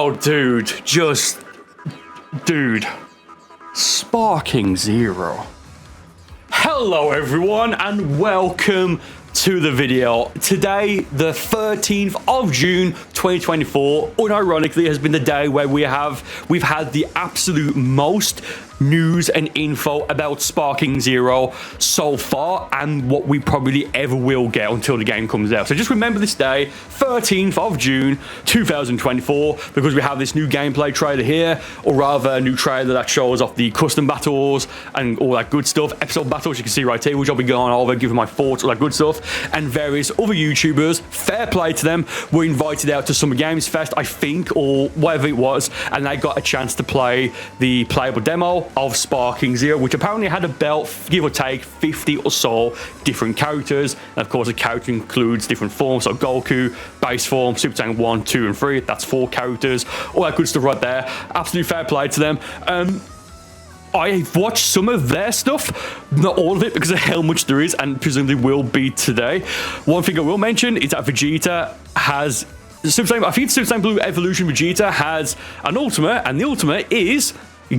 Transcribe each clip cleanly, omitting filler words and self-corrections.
Oh, dude, dude, Sparking Zero. Hello, everyone, and welcome to the video. Today, the 13th of June, 2024, unironically, has been the day where we've had the absolute most news and info about Sparking Zero so far, and what we probably ever will get until the game comes out. So just remember this day, 13th of June 2024, because we have this new gameplay trailer here, or rather a new trailer that shows off the custom battles and all that good stuff, episode battles you can see right here, which I'll be going over, giving my thoughts, all that good stuff, and various other YouTubers, fair play to them, were invited out to Summer Games Fest, I think, or whatever it was, and they got a chance to play the playable demo of Sparking Zero, which apparently had about, give or take, 50 or so different characters. And of course, a character includes different forms, so Goku, base form, Super Saiyan 1, 2, and 3. That's 4 characters. All that good stuff right there. Absolutely fair play to them. I've watched some of their stuff, not all of it, because of how much there is, and presumably will be today. One thing I will mention is that Vegeta has Super Saiyan, I think Super Saiyan Blue Evolution Vegeta has an ultimate, and the ultimate is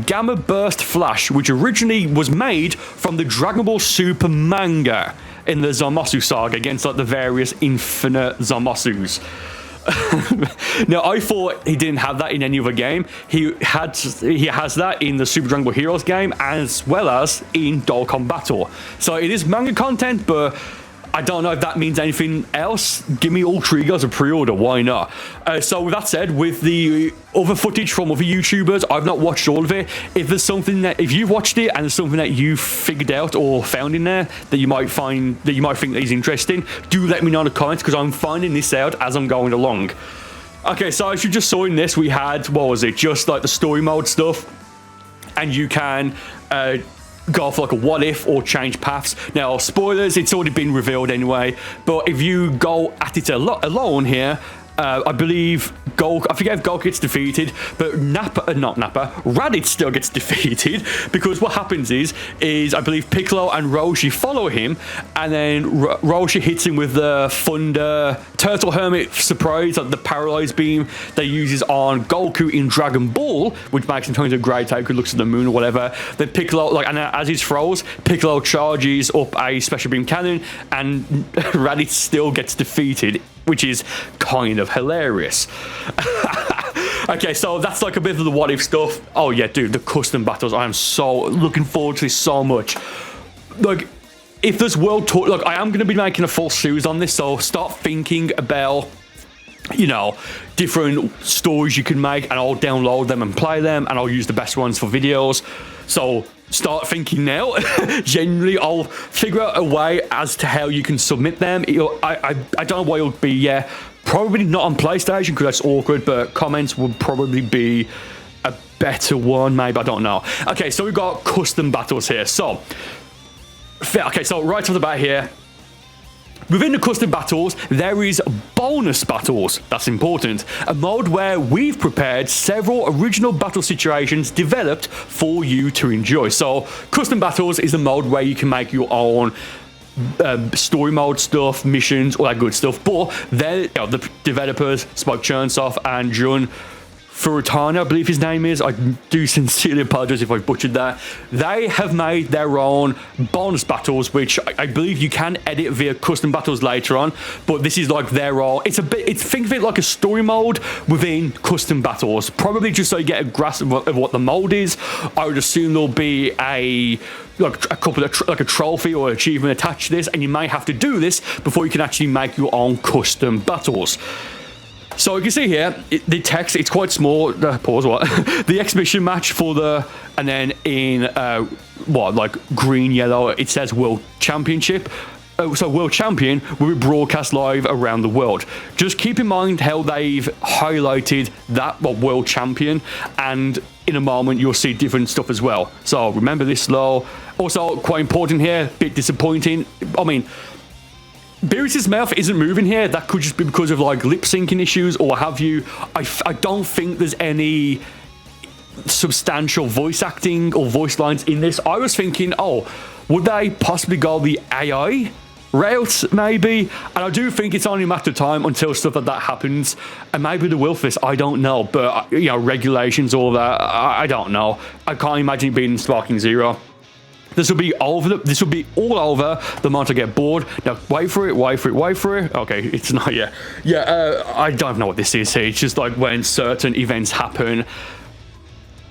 Gamma Burst Flash, which originally was made from the Dragon Ball Super manga in the Zamasu saga against like the various infinite Zamasus. Now, I thought he didn't have that in any other game. He has that in the Super Dragon Ball Heroes game, as well as in Dokkan Battle. So it is manga content, but I don't know if that means anything else. Give me all Trigo as a pre-order, why not? So with that said, with the other footage from other YouTubers, I've not watched all of it. If there's something that, if you've watched it and there's something that you figured out or found in there that you might find, that you might think that is interesting, do let me know in the comments, because I'm finding this out as I'm going along. Okay, so as you just saw in this, we had, what was it, just like the story mode stuff, and you can go for like a what if or change paths. Now, spoilers, it's already been revealed anyway, but if you go at it alone here, I believe I forget if Goku gets defeated, but Raditz still gets defeated, because what happens is I believe Piccolo and Roshi follow him, and then Roshi hits him with the Thunder Turtle Hermit surprise, like the paralyzed beam they uses on Goku in Dragon Ball, which makes him turn into a grey type who looks at the moon or whatever. Then Piccolo, and as he's froze, Piccolo charges up a special beam cannon, and Raditz still gets defeated, which is kind of hilarious. Okay, so that's like a bit of the what if stuff. Oh yeah, dude, the custom battles. I am so looking forward to this so much. Like, if there's world tour, like, I am going to be making a full series on this, so start thinking about, you know, different stories you can make, and I'll download them and play them, and I'll use the best ones for videos. So start thinking now. Generally, I'll figure out a way as to how you can submit them. I don't know what it'll be yet. Probably not on PlayStation, because that's awkward, but comments would probably be a better one, maybe, I don't know. Okay, so we've got custom battles here. So right off the bat here, within the custom battles, there is bonus battles. That's important. A mode where we've prepared several original battle situations developed for you to enjoy. So custom battles is a mode where you can make your own story mode stuff, missions, all that good stuff. But then, the developers, Spike Chernsoff and Jun Furutano, I believe his name is. I do sincerely apologize if I butchered that. They have made their own bonus battles, which I believe you can edit via custom battles later on. But this is like their own. Think of it like a story mode within custom battles. Probably just so you get a grasp of what the mode is. I would assume there'll be a couple of like a trophy or achievement attached to this, and you may have to do this before you can actually make your own custom battles. So you can see here, the text, it's quite small. Pause, what? The exhibition match for the, and then in, like green, yellow, it says World Championship. So World Champion will be broadcast live around the world. Just keep in mind how they've highlighted that, World Champion, and in a moment you'll see different stuff as well. So remember this slow. Also, quite important here, bit disappointing. I mean, Beerus's mouth isn't moving here. That could just be because of like lip syncing issues or have you. I don't think there's any substantial voice acting or voice lines in this. I was thinking, oh, would they possibly go the AI route, maybe. And I do think it's only a matter of time until stuff like that happens. And maybe the will for this, I don't know. But, you know, regulations, all that, I don't know. I can't imagine it being Sparking Zero. This will be all over the moment I get bored. Now, wait for it. Okay, it's not yet. Yeah, I don't know what this is here. It's just like when certain events happen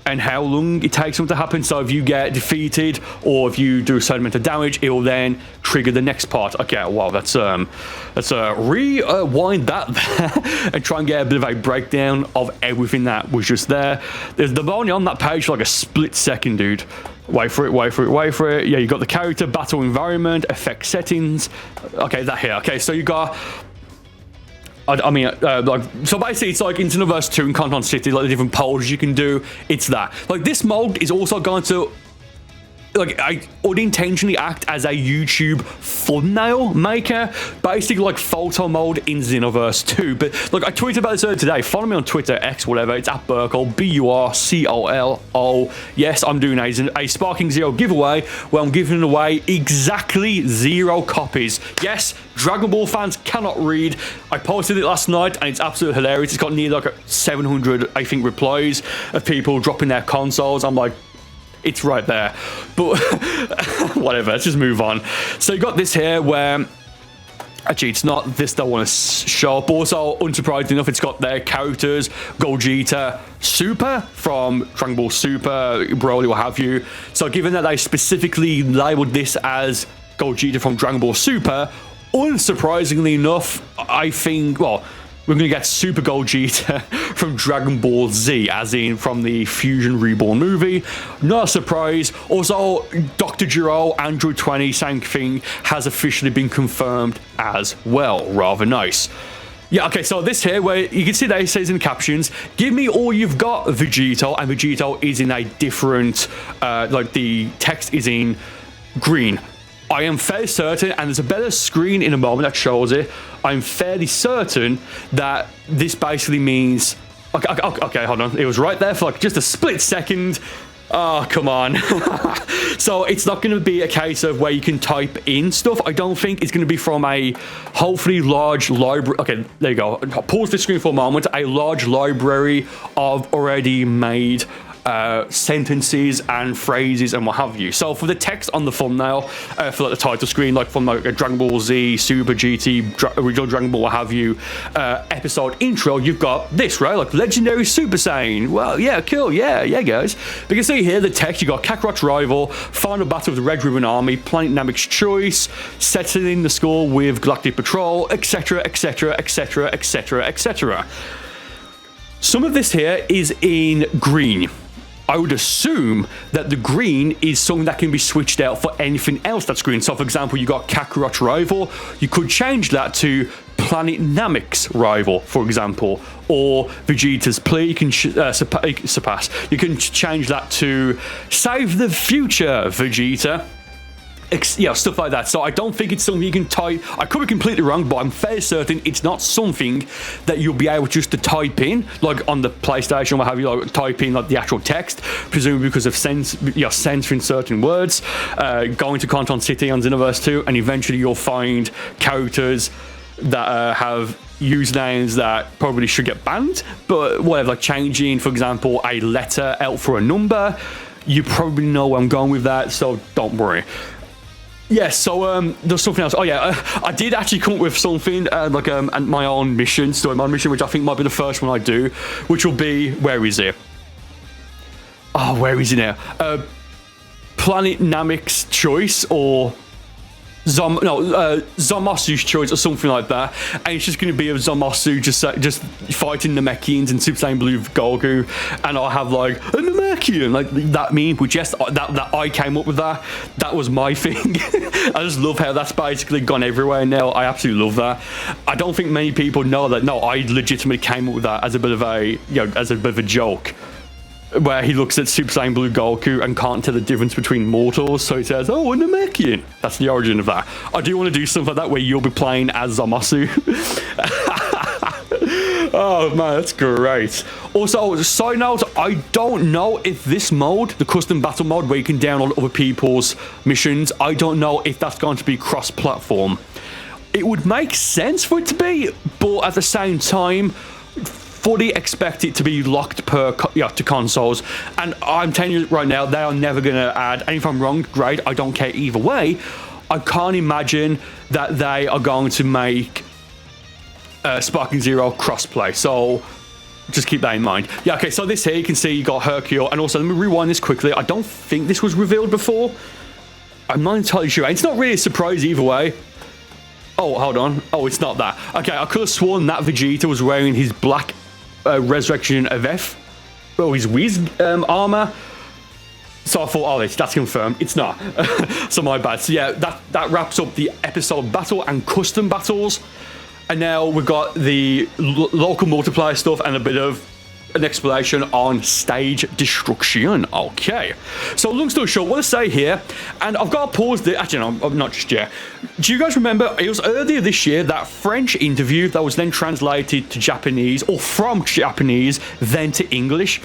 and how long it takes them to happen. So if you get defeated or if you do a certain amount of damage, it will then trigger the next part. Okay, wow, let's rewind that there and try and get a bit of a breakdown of everything that was just there. There's the only on that page for like a split second, dude. Wait for it. Yeah, you got the character, battle environment, effect settings. Okay, that here. Okay, so you got... like, so basically it's like into Xenoverse 2 and Conton City, like the different poses you can do. It's that. Like, this mode is also going to, like, I unintentionally act as a YouTube thumbnail maker, basically like photo mode in Xenoverse 2. But look, I tweeted about this earlier today. Follow me on Twitter, X, whatever. It's at Burcol, Burcolo. Yes, I'm doing a Sparking Zero giveaway where I'm giving away exactly 0 copies. Yes, Dragon Ball fans cannot read. I posted it last night and it's absolutely hilarious. It's got nearly like 700, I think, replies of people dropping their consoles. I'm like, it's right there. But whatever, let's just move on. So you got this here where actually it's not this that I want to show up. Also, unsurprisingly enough, it's got their characters, Gogeta Super from Dragon Ball Super, Broly, what have you. So given that they specifically labeled this as Gogeta from Dragon Ball Super, unsurprisingly enough, I think, well, we're going to get Super Gogeta from Dragon Ball Z, as in from the Fusion Reborn movie. Not a surprise. Also, Dr. Giro, Android 20, same thing, has officially been confirmed as well. Rather nice. Yeah, okay, so this here, where you can see that it says in the captions, give me all you've got, Vegito, and Vegito is in a different, like the text is in green. I am fairly certain, and there's a better screen in a moment that shows it, I'm fairly certain that this basically means... Okay, hold on. It was right there for like just a split second. Oh, come on. So it's not going to be a case of where you can type in stuff. I don't think it's going to be from a hopefully large library. Okay, there you go. Pause the screen for a moment. A large library of already made sentences and phrases and what have you. So for the text on the thumbnail, for like the title screen, like from like a Dragon Ball Z, Super GT, original Dragon Ball, what have you, episode intro, you've got this, right? Like Legendary Super Saiyan. Well, yeah, cool. Yeah, guys. But you can see here the text. You got Kakarot's rival, final battle of the Red Ribbon Army, Planet Namek's choice, settling the score with Galactic Patrol, etc., etc., etc., etc., etc. Some of this here is in green. I would assume that the green is something that can be switched out for anything else that's green. So, for example, you got Kakarot's rival. You could change that to Planet Namek's rival, for example, or Vegeta's plea. You can surpass. You can change that to Save the Future, Vegeta. Yeah, stuff like that. So I don't think it's something you can type. I could be completely wrong, but I'm fairly certain it's not something that you'll be able just to type in, like on the PlayStation, what have you, like type in like the actual text, presumably because of censoring certain words. Going to Conton City on Xenoverse 2, and eventually you'll find characters that have usernames that probably should get banned, but whatever, like changing, for example, a letter out for a number. You probably know where I'm going with that, so don't worry. Yes, so there's something else. Oh yeah, I did actually come up with something like my own mission, story mode mission, which I think might be the first one I do, which will be, where is it? Oh, where is it now? Planet Namek's choice, or Zamasu's choice, or something like that, and it's just going to be of Zamasu just fighting Namekians and Super Saiyan Blue Goku, and I'll have like a Namekian, like that meme, which yes, that I came up with that. That was my thing. I just love how that's basically gone everywhere now. I absolutely love that. I don't think many people know that. No, I legitimately came up with that as a bit of a, as a bit of a joke, where he looks at Super Saiyan Blue Goku and can't tell the difference between mortals, so he says, oh, a Namekian. That's the origin of that. I do want to do something like that where you'll be playing as Zamasu. Oh man, that's great. Also, side note, I don't know if this mode, the custom battle mode where you can download other people's missions, I don't know if that's going to be cross-platform. It would make sense for it to be, but at the same time, fully expect it to be locked to consoles. And I'm telling you right now, they are never going to add, and if I'm wrong, great, I don't care either way. I can't imagine that they are going to make Sparking Zero crossplay, so just keep that in mind. Yeah, okay, so this here, you can see you got Hercule, and also, let me rewind this quickly. I don't think this was revealed before. I'm not entirely sure. It's not really a surprise either way. Oh, hold on. Oh, it's not that. Okay, I could have sworn that Vegeta was wearing his black Resurrection of F, or his Whiz armor. So I thought, oh, that's confirmed. It's not. So my bad. So yeah, that wraps up the episode battle and custom battles. And now we've got the local multiplayer stuff and a bit of an explanation on stage destruction. Okay. So long story short, what I say here, and I've got to pause there. Actually, no, not just yet. Do you guys remember, it was earlier this year, that French interview that was then translated to Japanese, or from Japanese, then to English,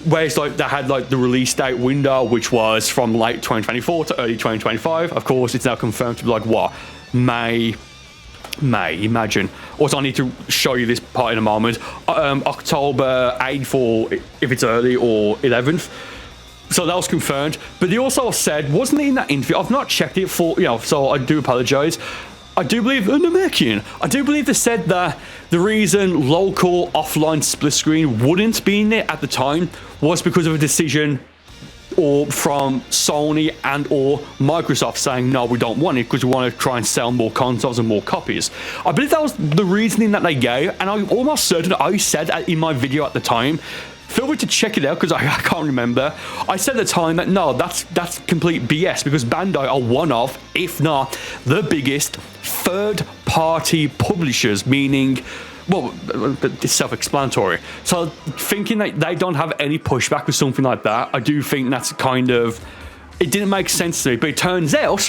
where it's like they had like the release date window, which was from late 2024 to early 2025. Of course, it's now confirmed to be like, what, May, imagine. Also, I need to show you this part in a moment. October 8th, or if it's early, or 11th. So that was confirmed. But they also said, wasn't it in that interview? I've not checked it for, so I do apologize. I do believe, I do believe they said that the reason local offline split screen wouldn't be in there at the time was because of a decision or from Sony and or Microsoft saying, no, we don't want it because we want to try and sell more consoles and more copies. I believe that was the reasoning that they gave, and I'm almost certain I said that in my video at the time. Feel free to check it out because I can't remember. I said at the time that no, that's complete BS because Bandai are one of, if not the biggest third-party publishers, meaning, well, it's self-explanatory. So thinking that they don't have any pushback with something like that, I do think that's kind of, it didn't make sense to me. But it turns out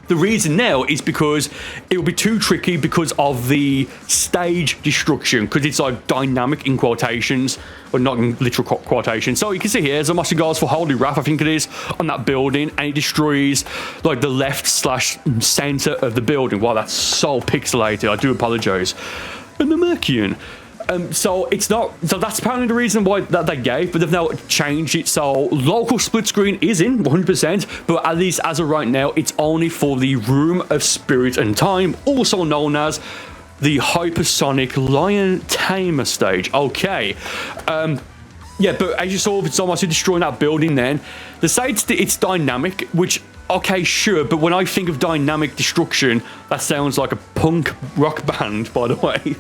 the reason now is because it will be too tricky because of the stage destruction, because it's like dynamic in quotations, or not in literal quotations. So you can see here, there's a massive goals for Holy Wrath, I think it is, on that building, and it destroys like the left/center of the building. Wow, that's so pixelated. I do apologize. And the Mercury. So it's not, so that's apparently the reason why that they gave, but they've now changed it. So local split screen is in 100%, but at least as of right now, it's only for the Room of Spirit and Time, also known as the Hypersonic Lion Tamer stage. Okay. Yeah, but as you saw, it's almost destroying that building then. They say it's dynamic, which, okay, sure, but when I think of dynamic destruction, that sounds like a punk rock band, by the way.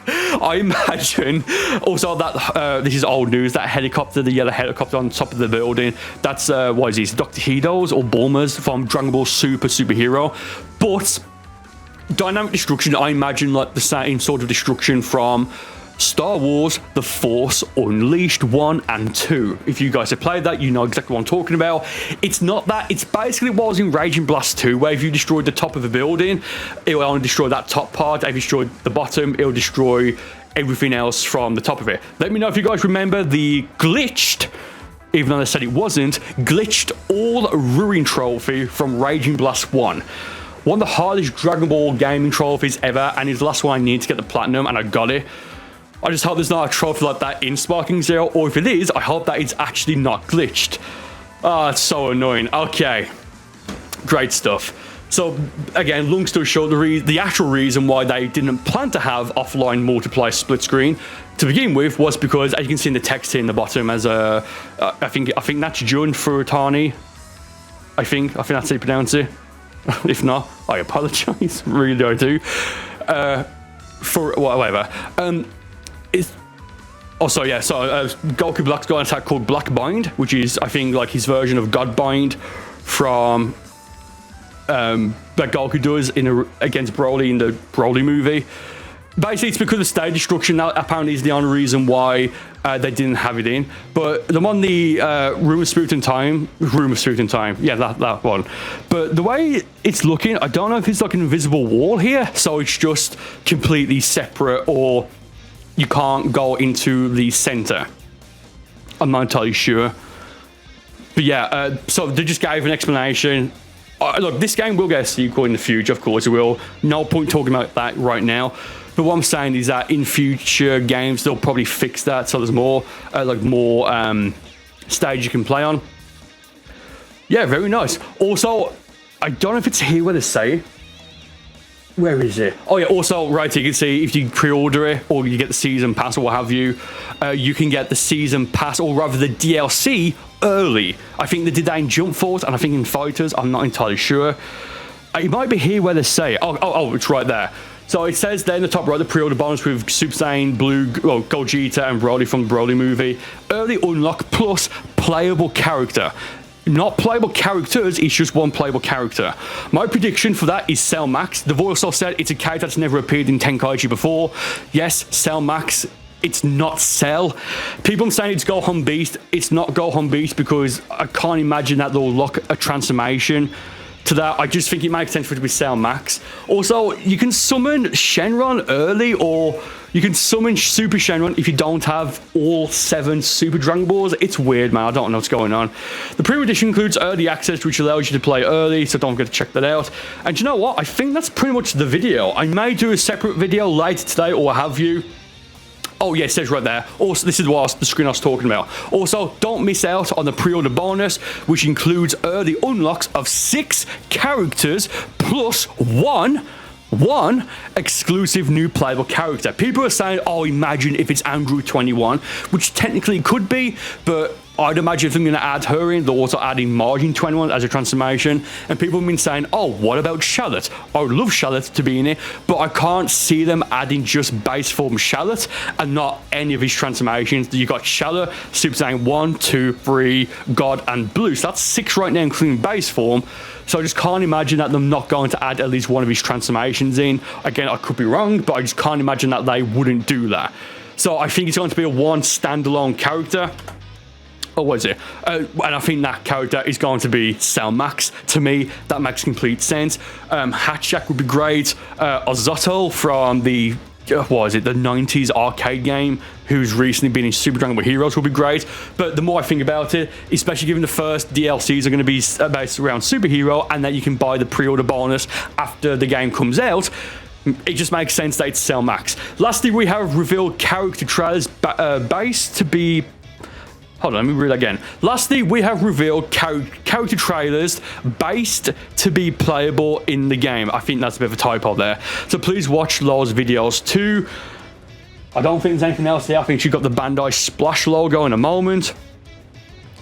I imagine also that this is old news, that helicopter, the yellow helicopter on top of the building, that's what is this, Dr. Hido's or Bulma's from Dragon Ball Superhero. But dynamic destruction, I imagine like the same sort of destruction from Star Wars The Force Unleashed 1 and 2. If you guys have played that, you know exactly what I'm talking about. It's not that, it's basically what was in Raging Blast 2, where if you destroyed the top of a building, it will only destroy that top part. If you destroyed the bottom, it will destroy everything else from the top of it. Let me know if you guys remember the glitched, even though they said it wasn't, glitched all ruin trophy from Raging Blast 1. One of the hardest Dragon Ball gaming trophies ever, and it's the last one I need to get the platinum, and I got it. I just hope there's not a trophy like that in Sparking Zero, or if it is, I hope that it's actually not glitched. Ah, it's so annoying. Okay, great stuff. So again, long story short, the actual reason why they didn't plan to have offline multiplayer split screen to begin with was because, as you can see in the text here in the bottom, as a I think that's Jun Furutani. I think that's how you pronounce it. If not, I apologize. Really, I do. For whatever. Goku Black's got an attack called Black Bind, which is, I think, like his version of God Bind from that Goku does against Broly in the Broly movie. Basically, it's because of stage destruction. That apparently is the only reason why they didn't have it in. But the one, the Room of Spirit and Time, yeah, that one. But the way it's looking, I don't know if it's like an invisible wall here, so it's just completely separate, or you can't go into the center. I'm not entirely sure. But yeah, so they just gave an explanation. Look, this game will get a sequel in the future, of course it will. No point talking about that right now. But what I'm saying is that in future games, they'll probably fix that so there's more, stage you can play on. Yeah, very nice. Also, I don't know if it's here where they say. Where is it? Oh yeah, also, right, you can see if you pre-order it or you get the season pass or what have you, you can get the season pass or rather the DLC early. I think they did that in Jump Force and I think in Fighters, I'm not entirely sure. It might be here where they say, oh, it's right there. So it says there in the top right, the pre-order bonus with Super Saiyan, Blue, Gogeta and Broly from the Broly movie. Early unlock plus playable character. Not playable characters, it's just one playable character. My prediction for that is Cell Max. They've also said it's a character that's never appeared in Tenkaichi before. Yes, Cell Max. It's not Cell. People are saying it's Gohan Beast. It's not Gohan Beast because I can't imagine that they'll lock a transformation to that. I just think it makes sense for it to be Cell Max. Also, you can summon Shenron early or you can summon Super Shenron if you don't have all 7 Super Dragon Balls. It's weird, man. I don't know what's going on. The Premium Edition includes early access, which allows you to play early, so don't forget to check that out. And you know what? I think that's pretty much the video. I may do a separate video later today or have you. Oh yeah, it says right there. Also, this is what the screen I was talking about. Also, don't miss out on the pre-order bonus, which includes early unlocks of 6 characters plus one exclusive new playable character. People are saying, oh, imagine if it's Andrew 21, which technically could be, but I'd imagine if I'm going to add her in, they're also adding Margin 21 as a transformation. And people have been saying, oh, what about Charlotte? I would love Charlotte to be in it, but I can't see them adding just base form Charlotte and not any of his transformations. You got Charlotte, Super Saiyan 1, 2, 3, God, and Blue. So that's 6 right now, including base form. So I just can't imagine that them not going to add at least one of his transformations in. Again, I could be wrong, but I just can't imagine that they wouldn't do that. So I think it's going to be a one standalone character. Or what is it? And I think that character is going to be Cell Max. To me, that makes complete sense. Hatchjack would be great. Ozotto from the, what is it, the 90s arcade game, who's recently been in Super Dragon Ball Heroes, will be great. But the more I think about it, especially given the first DLCs are going to be based around Superhero, and that you can buy the pre-order bonus after the game comes out, it just makes sense that it's Cell Max. Lastly, we have revealed character trailers based to be... Hold on, let me read that again. Lastly, we have revealed character trailers based to be playable in the game. I think that's a bit of a typo there. So please watch those videos too. I don't think there's anything else there. I think she got the Bandai Splash logo in a moment.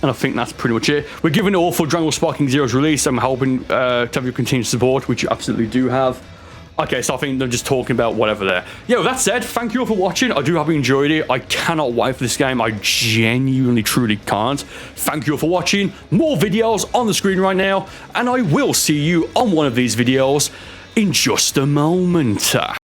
And I think that's pretty much it. We're giving it all for Dragon Ball Sparking Zero's release. I'm hoping to have your continued support, which you absolutely do have. Okay, so I think they're just talking about whatever there. Yeah, with that said, thank you all for watching. I do hope you enjoyed it. I cannot wait for this game. I genuinely, truly can't. Thank you all for watching. More videos on the screen right now. And I will see you on one of these videos in just a moment.